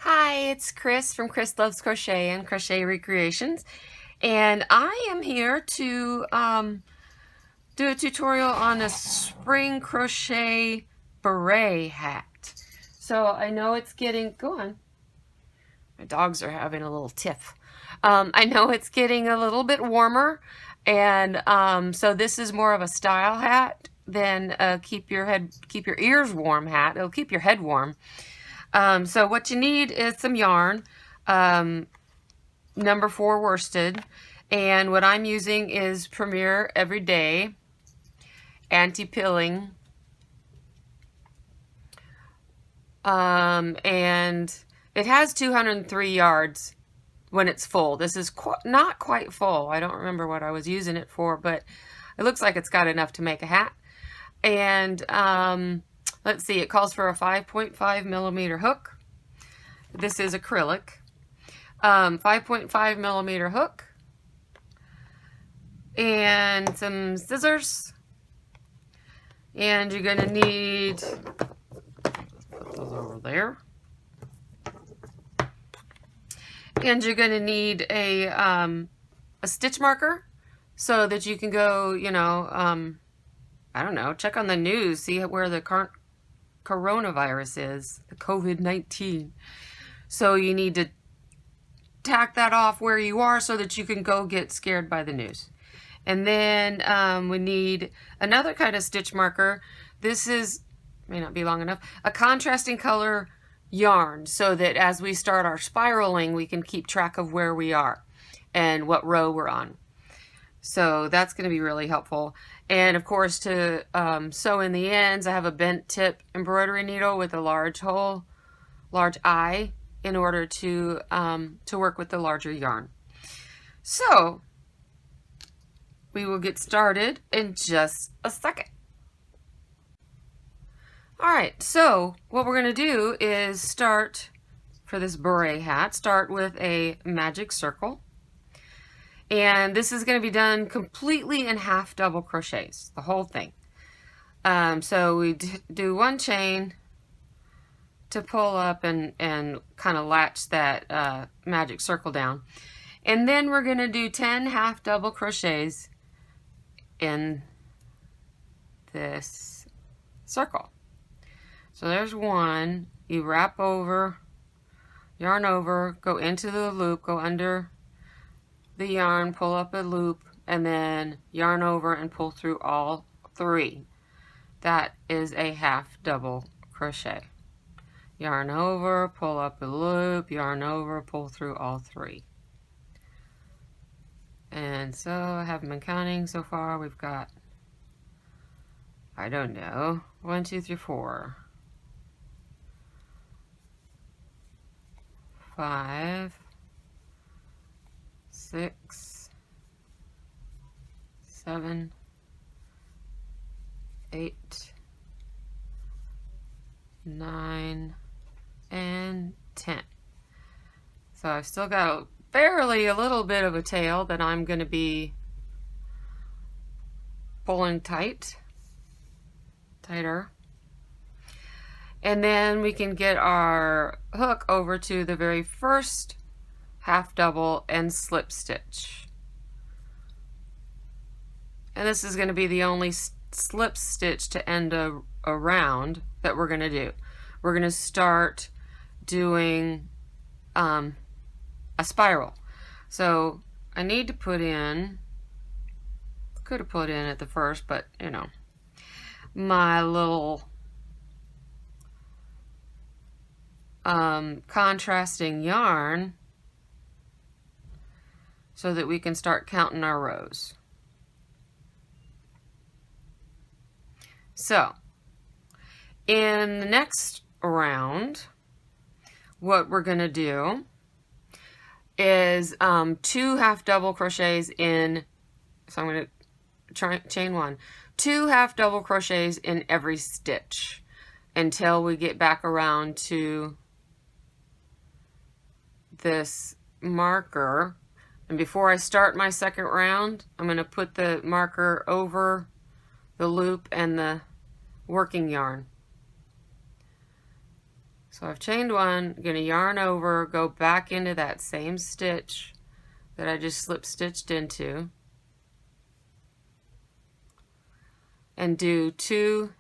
Hi, it's Chris from Chris Loves Crochet and Crochet Recreations, and I am here to do a tutorial on a spring crochet beret hat. So I know it's getting, go on, my dogs are having a little tiff. I know it's getting a little bit warmer, and so this is more of a style hat than keep your ears warm hat. It'll keep your head warm. So what you need is some yarn, number 4 worsted, and what I'm using is Premier Everyday Anti-Pilling, and it has 203 yards when it's full. This is not quite full. I don't remember what I was using it for, but it looks like it's got enough to make a hat. And let's see, it calls for a 5.5 millimeter hook. This is acrylic. 5.5 millimeter hook. And some scissors. And you're going to need, put those over there. And you're going to need a stitch marker so that you can go, you know, I don't know, check on the news, see where the coronavirus is, the COVID-19. So you need to tack that off where you are so that you can go get scared by the news. And then we need another kind of stitch marker. This is, may not be long enough, a contrasting color yarn so that as we start our spiraling, we can keep track of where we are and what row we're on. So that's going to be really helpful. And of course, to sew in the ends, I have a bent tip embroidery needle with a large hole, large eye, in order to work with the larger yarn. So we will get started in just a second. All right, so what we're going to do is start, for this beret hat, start with a magic circle. And this is going to be done completely in half double crochets, the whole thing. So we do one chain to pull up and kind of latch that magic circle down. And then we're going to do 10 half double crochets in this circle. So there's one, you wrap over, yarn over, go into the loop, go under the yarn, pull up a loop, and then yarn over and pull through all 3. That is a half double crochet. Yarn over, pull up a loop, yarn over, pull through all 3. And so I haven't been counting so far. We've got, I don't know, 1, 2, 3, 4, 5, 6, 7, 8, 9, and 10. So I've still got barely a little bit of a tail that I'm going to be pulling tighter. And then we can get our hook over to the very first half double and slip stitch. And this is going to be the only slip stitch to end a round that we're going to do. We're going to start doing a spiral. So I need to put in, could have put in at the first, but you know, my little contrasting yarn so that we can start counting our rows. So in the next round, what we're going to do is 2 half double crochets in, so I'm going to chain 1, 2 half double crochets in every stitch until we get back around to this marker. And before I start my second round, I'm going to put the marker over the loop and the working yarn. So I've chained one, I'm going to yarn over, go back into that same stitch that I just slip stitched into, and do 2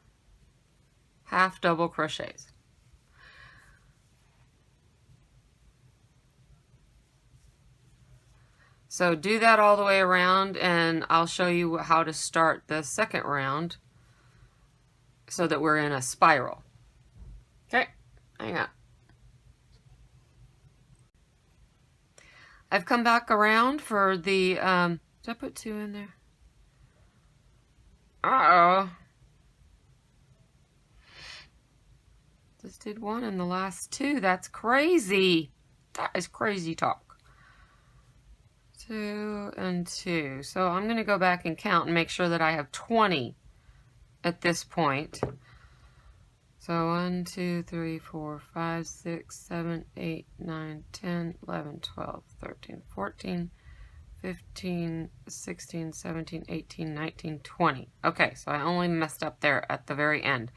half double crochets. So do that all the way around, and I'll show you how to start the second round so that we're in a spiral. Okay, hang on. I've come back around for the, did I put 2 in there? Uh-oh. Just did 1 in the last 2. That's crazy. That is crazy talk. 2 and 2. So I'm going to go back and count and make sure that I have 20 at this point. So 1, 2, 3, 4, 5, 6, 7, 8, 9, 10, 11, 12, 13, 14, 15, 16, 17, 18, 19, 20. Okay, so I only messed up there at the very end.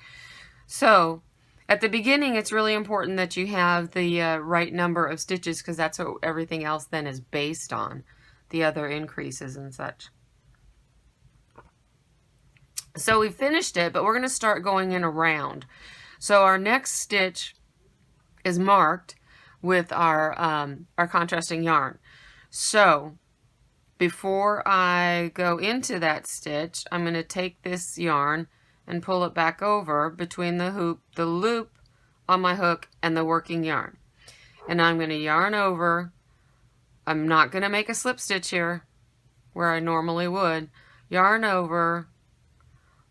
So at the beginning, it's really important that you have the right number of stitches, because that's what everything else then is based on, the other increases and such. So we finished it, but we're going to start going in around. So our next stitch is marked with our contrasting yarn. So before I go into that stitch, I'm going to take this yarn and pull it back over between the loop on my hook and the working yarn. And I'm going to yarn over. I'm not going to make a slip stitch here where I normally would. Yarn over,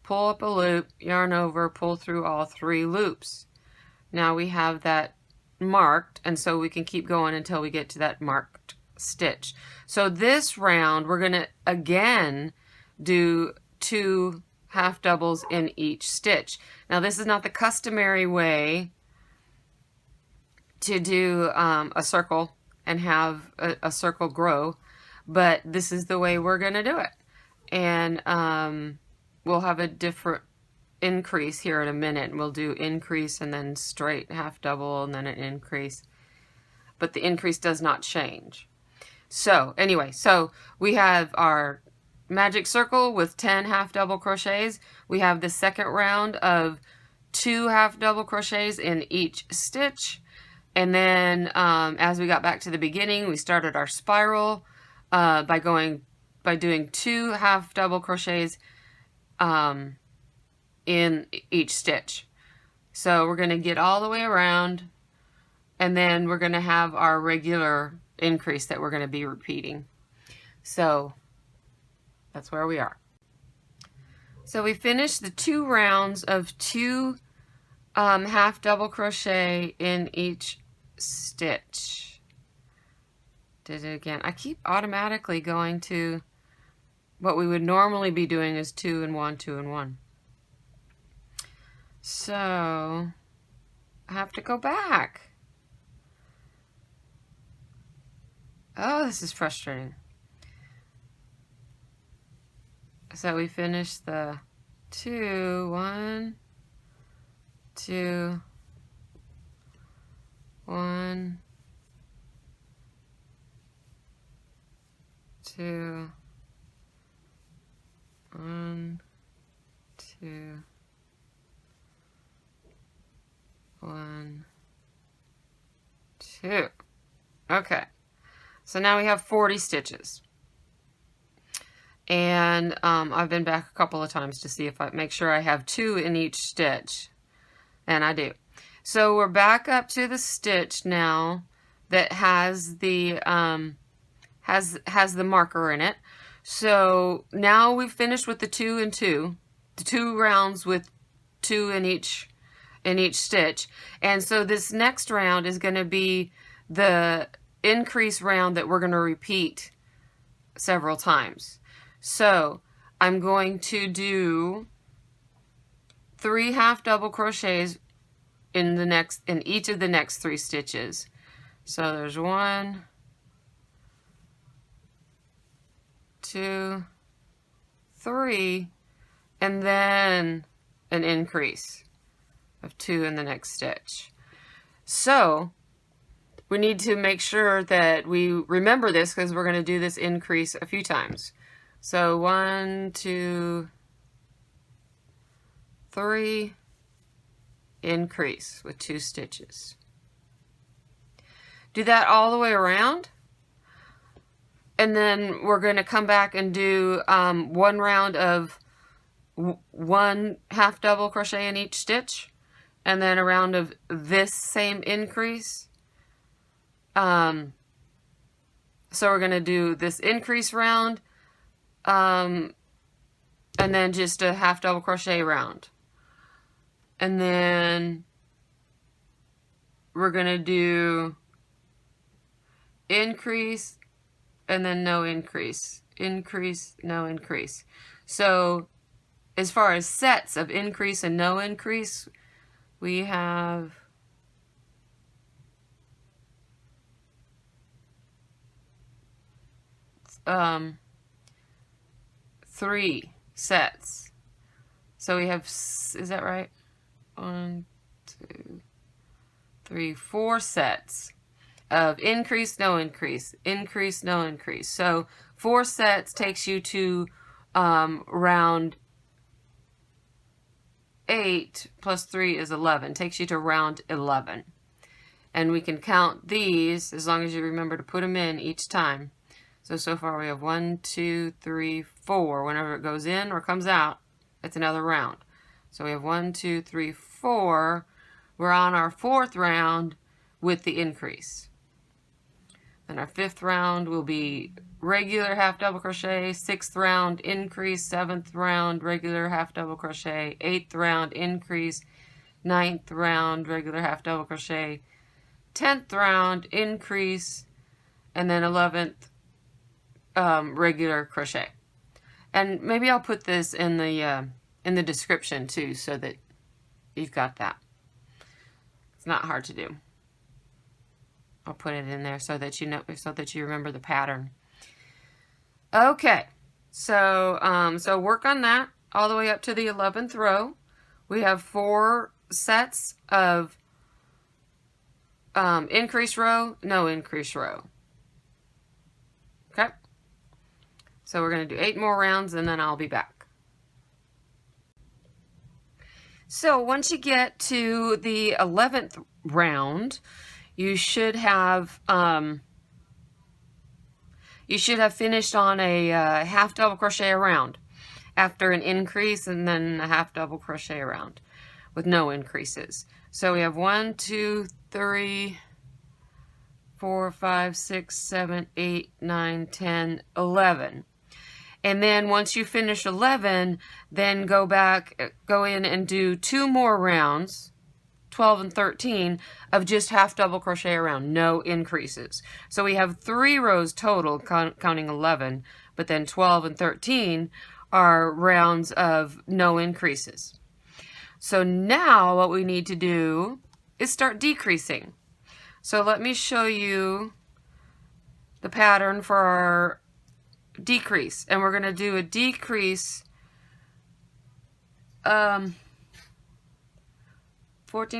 pull up a loop, yarn over, pull through all 3 loops. Now we have that marked, and so we can keep going until we get to that marked stitch. So this round we're going to again do 2 half doubles in each stitch. Now this is not the customary way to do a circle and have a circle grow, but this is the way we're going to do it. And we'll have a different increase here in a minute. We'll do increase and then straight half double and then an increase, but the increase does not change. So anyway, so we have our magic circle with 10 half double crochets. We have the second round of 2 half double crochets in each stitch. And then as we got back to the beginning, we started our spiral by doing 2 half double crochets in each stitch. So we're going to get all the way around, and then we're going to have our regular increase that we're going to be repeating. So that's where we are. So we finished the 2 rounds of 2 half double crochet in each stitch. Did it again. I keep automatically going to what we would normally be doing is 2 and 1, 2 and 1. So I have to go back. Oh, this is frustrating. So we finished the 2, 1, 2, 1, 2, 1, 2, 1, 2. Okay, so now we have 40 stitches. And I've been back a couple of times to see if I make sure I have 2 in each stitch, and I do. So we're back up to the stitch now that has the has the marker in it. So now we've finished with the 2 and 2, the 2 rounds with 2 in each stitch. And so this next round is going to be the increase round that we're going to repeat several times. So I'm going to do 3 half double crochets in each of the next 3 stitches. So there's 1, 2, 3, and then an increase of 2 in the next stitch. So we need to make sure that we remember this because we're going to do this increase a few times. So 1, 2, 3, increase with 2 stitches. Do that all the way around. And then we're going to come back and do 1 round of 1 half double crochet in each stitch, and then a round of this same increase. So we're going to do this increase round, and then just a half double crochet round. And then we're going to do increase, and then no increase. Increase, no increase. So as far as sets of increase and no increase, we have 3 sets. So we have, is that right? 1, 2, 3, 4 sets of increase, no increase, increase, no increase. So 4 sets takes you to round 8 plus 3 is 11, takes you to round 11. And we can count these as long as you remember to put them in each time. So far we have 1, 2, 3, 4. Whenever it goes in or comes out, it's another round. So we have 1, 2, 3, 4. We're on our 4th round with the increase. Then our 5th round will be regular half double crochet, 6th round increase, 7th round regular half double crochet, 8th round increase, 9th round regular half double crochet, 10th round increase, and then 11th regular crochet. And maybe I'll put this in the description too, so that you've got that. It's not hard to do. I'll put it in there so that you know, so that you remember the pattern. Okay, so so work on that all the way up to the 11th row. We have 4 sets of increase row, no increase row. Okay, so we're going to do 8 more rounds and then I'll be back. So once you get to the 11th round, you should have finished on a half double crochet around after an increase, and then a half double crochet around with no increases. So we have 1, 2, 3, 4, 5, 6, 7, 8, 9, 10, 11. And then once you finish 11, then go in and do 2 more rounds, 12 and 13, of just half double crochet around, no increases. So we have 3 rows total, counting 11, but then 12 and 13 are rounds of no increases. So now what we need to do is start decreasing. So let me show you the pattern for our decrease, and we're going to do a decrease 14,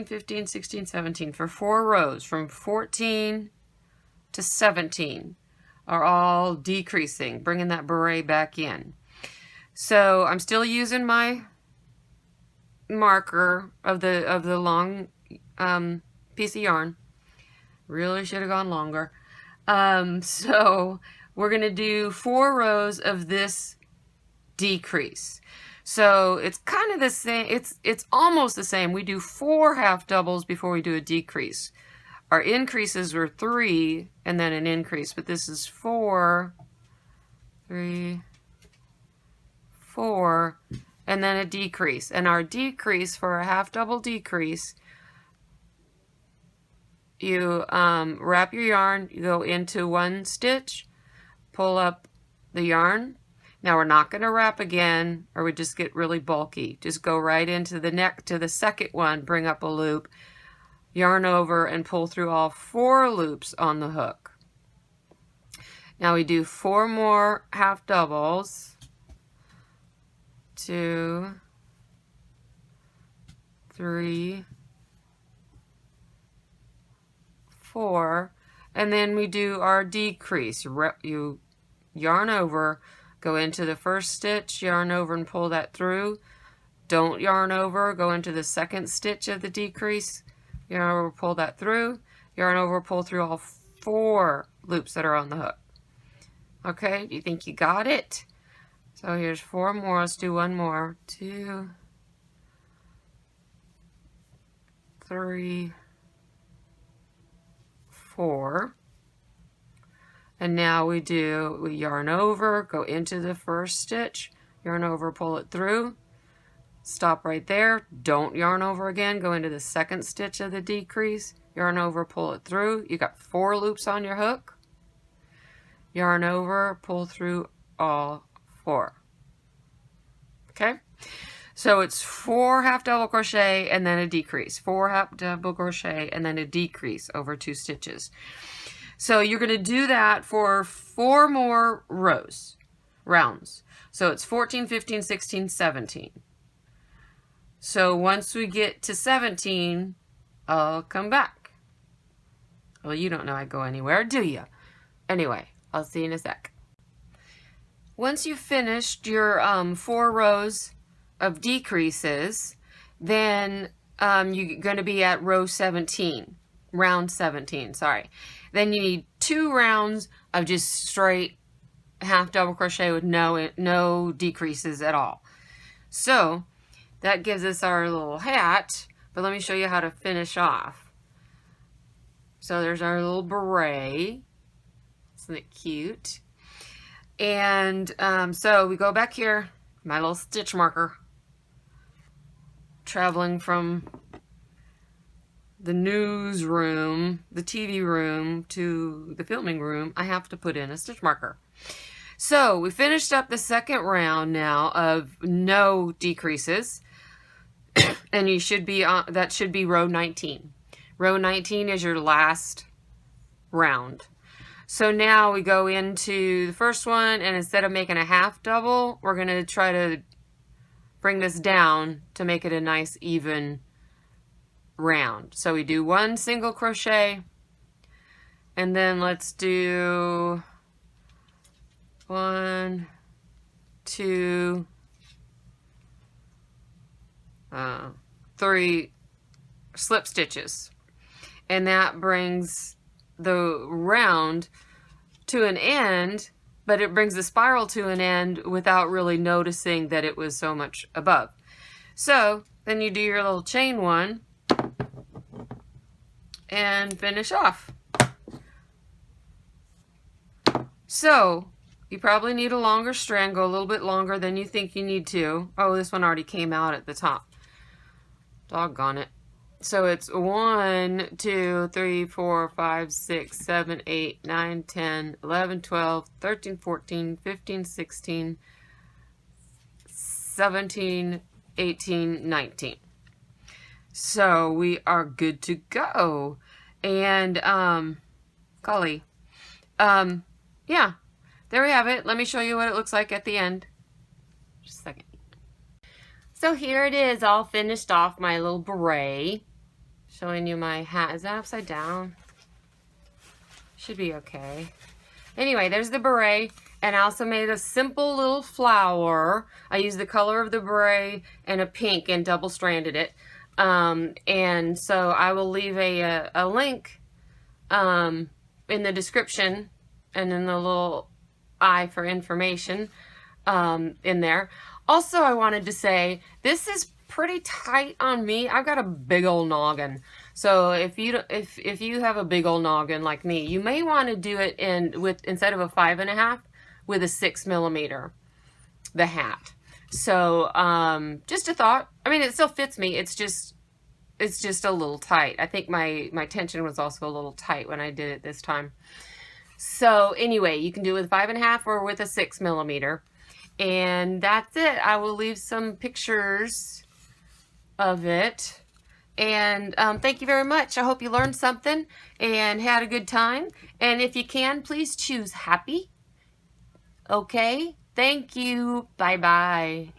15, 16, 17 for 4 rows from 14 to 17 are all decreasing, bringing that beret back in. So I'm still using my marker of the long piece of yarn. Really should have gone longer. So we're going to do 4 rows of this decrease. So it's kind of the same, it's almost the same. We do 4 half doubles before we do a decrease. Our increases were 3 and then an increase, but this is 4, 3, 4, and then a decrease. And our decrease for a half double decrease, you wrap your yarn, you go into 1 stitch, pull up the yarn. Now we're not going to wrap again, or we just get really bulky. Just go right into the neck to the second one, bring up a loop, yarn over, and pull through all 4 loops on the hook. Now we do 4 more half doubles. 2, 3, 4, and then we do our decrease. You yarn over, go into the first stitch, yarn over and pull that through. Don't yarn over, go into the second stitch of the decrease, yarn over, pull that through, yarn over, pull through all 4 loops that are on the hook. Okay, do you think you got it? So here's 4 more, let's do one more. 2, 3, 4. And now we yarn over, go into the first stitch, yarn over, pull it through, stop right there, don't yarn over again, go into the second stitch of the decrease, yarn over, pull it through. You got 4 loops on your hook, yarn over, pull through all 4. Okay, so it's 4 half double crochet and then a decrease, 4 half double crochet and then a decrease over 2 stitches. So you're going to do that for 4 more rounds. So it's 14, 15, 16, 17. So once we get to 17, I'll come back. Well, you don't know I go anywhere, do you? Anyway, I'll see you in a sec. Once you've finished your 4 rows of decreases, then you're going to be at round 17, sorry. Then you need 2 rounds of just straight half double crochet with no decreases at all. So that gives us our little hat, but let me show you how to finish off. So there's our little beret. Isn't it cute? And so we go back here, my little stitch marker, traveling from the newsroom, the TV room, to the filming room, I have to put in a stitch marker. So we finished up the second round now of no decreases, and you should be on, that should be row 19. Row 19 is your last round. So now we go into the first one, and instead of making a half double, we're going to try to bring this down to make it a nice even round. So we do 1 single crochet, and then let's do 1, 2, 3 slip stitches, and that brings the round to an end, but it brings the spiral to an end without really noticing that it was so much above. So then you do your little chain 1 and finish off. So you probably need a longer strand, go a little bit longer than you think you need to. Oh, this one already came out at the top. Doggone it. So it's 1, 2, 3, 4, 5, 6, 7, 8, 9, 10, 11, 12, 13, 14, 15, 16, 17, 18, 19. So we are good to go. And golly, yeah, there we have it. Let me show you what it looks like at the end. Just a second. So here it is, all finished off, my little beret. Showing you my hat. Is that upside down? Should be okay. Anyway, there's the beret, and I also made a simple little flower. I used the color of the beret and a pink and double stranded it. And so I will leave a link in the description and in the little I for information in there. Also, I wanted to say, this is pretty tight on me. I've got a big old noggin. So if you have a big old noggin like me, you may want to do it instead of a 5.5 with a 6 millimeter, the hat. So just a thought. I mean, it still fits me. It's just a little tight. I think my tension was also a little tight when I did it this time. So anyway, you can do it with 5.5 or with a 6 millimeter. And that's it. I will leave some pictures of it. And thank you very much. I hope you learned something and had a good time. And if you can, please choose happy. Okay? Thank you. Bye-bye.